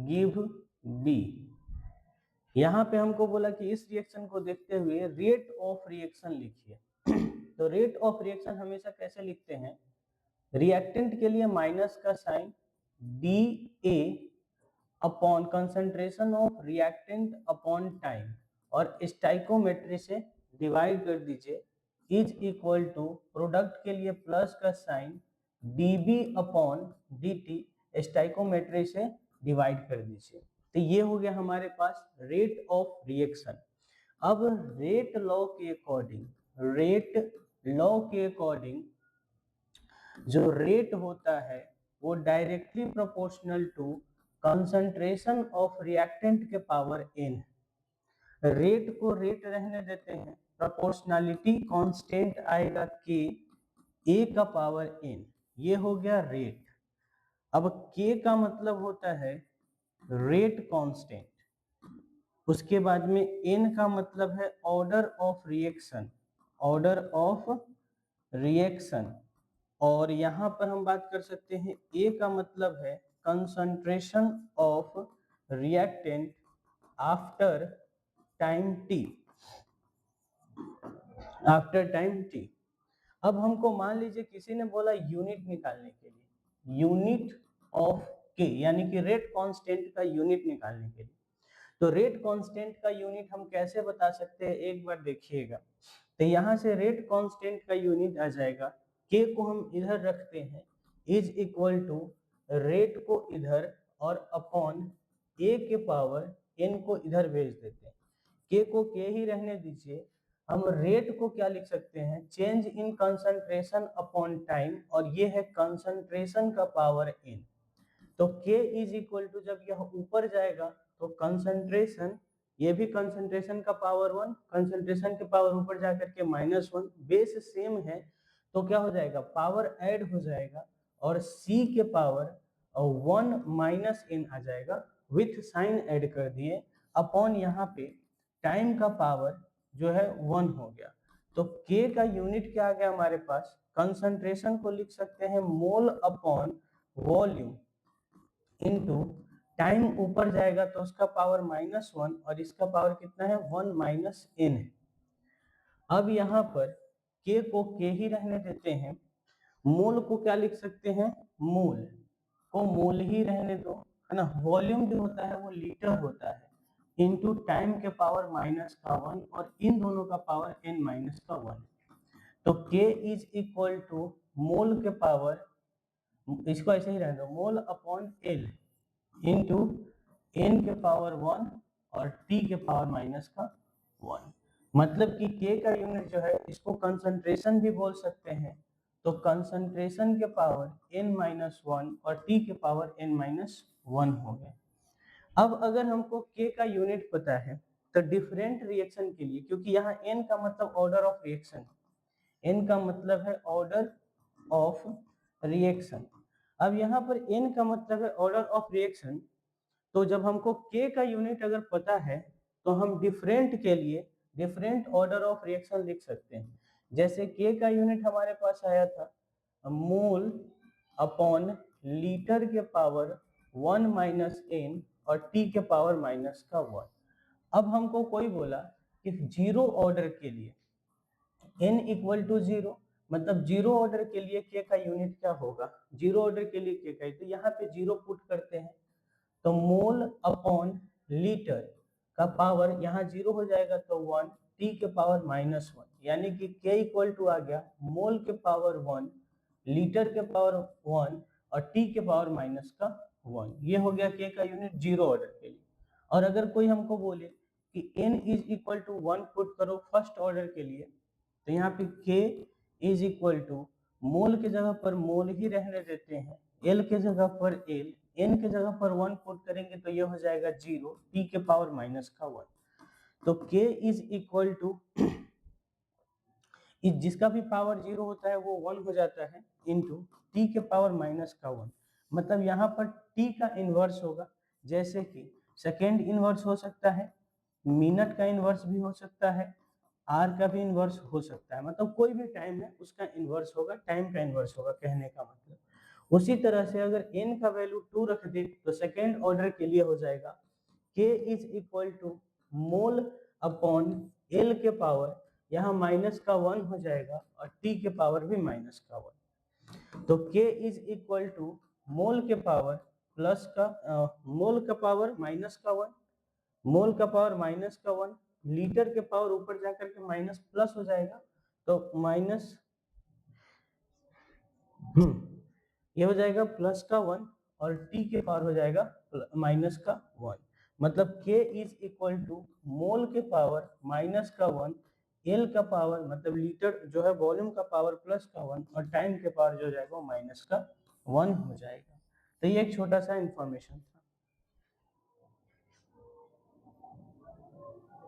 Give B. यहाँ पे हमको बोला कि इस रिएक्शन को देखते हुए रेट ऑफ रिएक्शन लिखिए। तो रेट ऑफ रिएक्शन हमेशा कैसे लिखते हैं, रिएक्टेंट के लिए माइनस का sign, D A upon concentration of reactant upon time, और स्टाइकोमेट्री से डिवाइड कर दीजिए, इज इक्वल टू प्रोडक्ट के लिए प्लस का sign dB upon dt, stoichiometry से डिवाइड कर दीजिए। तो ये हो गया हमारे पास रेट ऑफ रिएक्शन। अब रेट लॉ के अकॉर्डिंग, जो रेट होता है वो directly proportional to concentration of reactant के पावर n। रेट को रेट रहने देते हैं, प्रोपोर्शनलिटी कांस्टेंट आएगा k a का पावर n, ये हो गया रेट। अब k का मतलब होता है रेट कांस्टेंट, उसके बाद में n का मतलब है ऑर्डर ऑफ रिएक्शन, और यहाँ पर हम बात कर सकते हैं a का मतलब है concentration of reactant after time t। अब हमको मान लीजिए किसी ने बोला यूनिट निकालने के लिए, यूनिट ऑफ के यानी कि रेट कांस्टेंट का यूनिट निकालने के लिए। तो रेट कांस्टेंट का यूनिट हम कैसे बता सकते हैं, एक बार देखिएगा। तो यहाँ से रेट कांस्टेंट का यूनिट आ जाएगा, के को हम इधर रखते हैं, इज इक्वल टू रेट को इधर और अपॉन ए के पावर एन को इधर भेज देते हैं। के को के ही रहने दीजिए, हम रेट को क्या लिख सकते हैं, change in concentration upon time, और ये है कंसंट्रेशन का पावर n। तो k इज इक्वल टू, जब यह ऊपर जाएगा तो कंसंट्रेशन, ये भी कंसंट्रेशन का पावर 1, कंसंट्रेशन के पावर ऊपर जाकर के -1, बेस सेम है तो क्या हो जाएगा, पावर ऐड हो जाएगा और c के पावर 1 माइनस n आ जाएगा, विथ साइन ऐड कर दिए, अपॉन यहाँ पे टाइम का पावर जो है 1 हो गया। तो k का यूनिट क्या आ गया हमारे पास, कंसंट्रेशन को लिख सकते हैं mole upon volume into time, ऊपर जाएगा तो उसका पावर -1 और इसका पावर कितना है, 1 माइनस n है। अब यहाँ पर k को k ही रहने देते हैं, मोल को क्या लिख सकते हैं, मोल को मोल ही रहने दो, है ना। वॉल्यूम जो होता है वो लीटर होता है, इनटू टाइम के पावर -1 और इन दोनों का पावर n-1। तो k is equal to mole के पावर, इसको ऐसे ही रहने दो, मोल अपॉन l इंटू n के पावर 1 और t के पावर -1। मतलब कि k का यूनिट जो है इसको कंसंट्रेशन भी बोल सकते हैं, तो कंसंट्रेशन के पावर n-1 और t के पावर n-1 हो गए। अब अगर हमको k का यूनिट पता है तो डिफरेंट रिएक्शन के लिए, क्योंकि यहाँ n का मतलब ऑर्डर ऑफ रिएक्शन, n का मतलब है ऑर्डर ऑफ रिएक्शन। अब यहाँ पर n का मतलब है ऑर्डर ऑफ रिएक्शन, तो जब हमको k का यूनिट अगर पता है तो हम डिफरेंट के लिए डिफरेंट ऑर्डर ऑफ रिएक्शन लिख सकते हैं। जैसे k का यूनिट हमारे पास आया था मोल अपॉन लीटर के पावर 1 माइनस n और t के पावर -1। अब हमको कोई बोला कि जीरो ऑर्डर के लिए n इक्वल टू 0, मतलब जीरो ऑर्डर के लिए k का यूनिट क्या होगा, जीरो ऑर्डर के लिए k का, तो यहाँ पे जीरो पुट करते हैं, तो मोल अपॉन लीटर का पावर यहाँ जीरो हो जाएगा तो 1, t के पावर -1, यानी कि k इक्वल टू आ गया मोल के पावर 1, लीटर के पावर 1 और t के पावर -1। ये हो गया k का यूनिट जीरो ऑर्डर के लिए। और अगर कोई हमको बोले कि n is equal to 1 put करो फर्स्ट ऑर्डर के लिए, तो यहाँ पे k is equal to mole के जगह पर मोल ही रहने देते हैं, l के जगह पर l, n के जगह पर 1 पुट करेंगे तो ये हो जाएगा 0, t के पावर -1। तो k इज इक्वल टू, जिसका भी पावर 0 होता है वो 1 हो जाता है, इंटू t के पावर -1। मतलब यहाँ पर t का इनवर्स होगा, जैसे कि सेकेंड इनवर्स हो सकता है, मिनट का इनवर्स भी हो सकता है, आर का भी इनवर्स हो सकता है, मतलब कोई भी टाइम है उसका इनवर्स होगा, टाइम का इनवर्स होगा, कहने का मतलब। उसी तरह से अगर n का वैल्यू 2 रख दे तो सेकेंड ऑर्डर के लिए हो जाएगा k is equal to mole upon l के पावर, यहाँ माइनस का 1 हो जाएगा और t के पावर भी माइनस का 1, तो k is equal to mole के पावर प्लस का मोल का पावर माइनस का 1, मोल का पावर माइनस का 1, लीटर के पावर ऊपर जाकर के माइनस प्लस हो जाएगा, तो माइनस ये हो जाएगा प्लस का 1 और t के पावर हो जाएगा माइनस का 1, मतलब k is equal to mole के पावर माइनस का 1, l का पावर मतलब लीटर जो है वॉल्यूम का पावर प्लस का 1 और टाइम के पावर जो जाएगा वो माइनस का 1 हो जाएगा। तो ये एक छोटा सा इंफॉर्मेशन।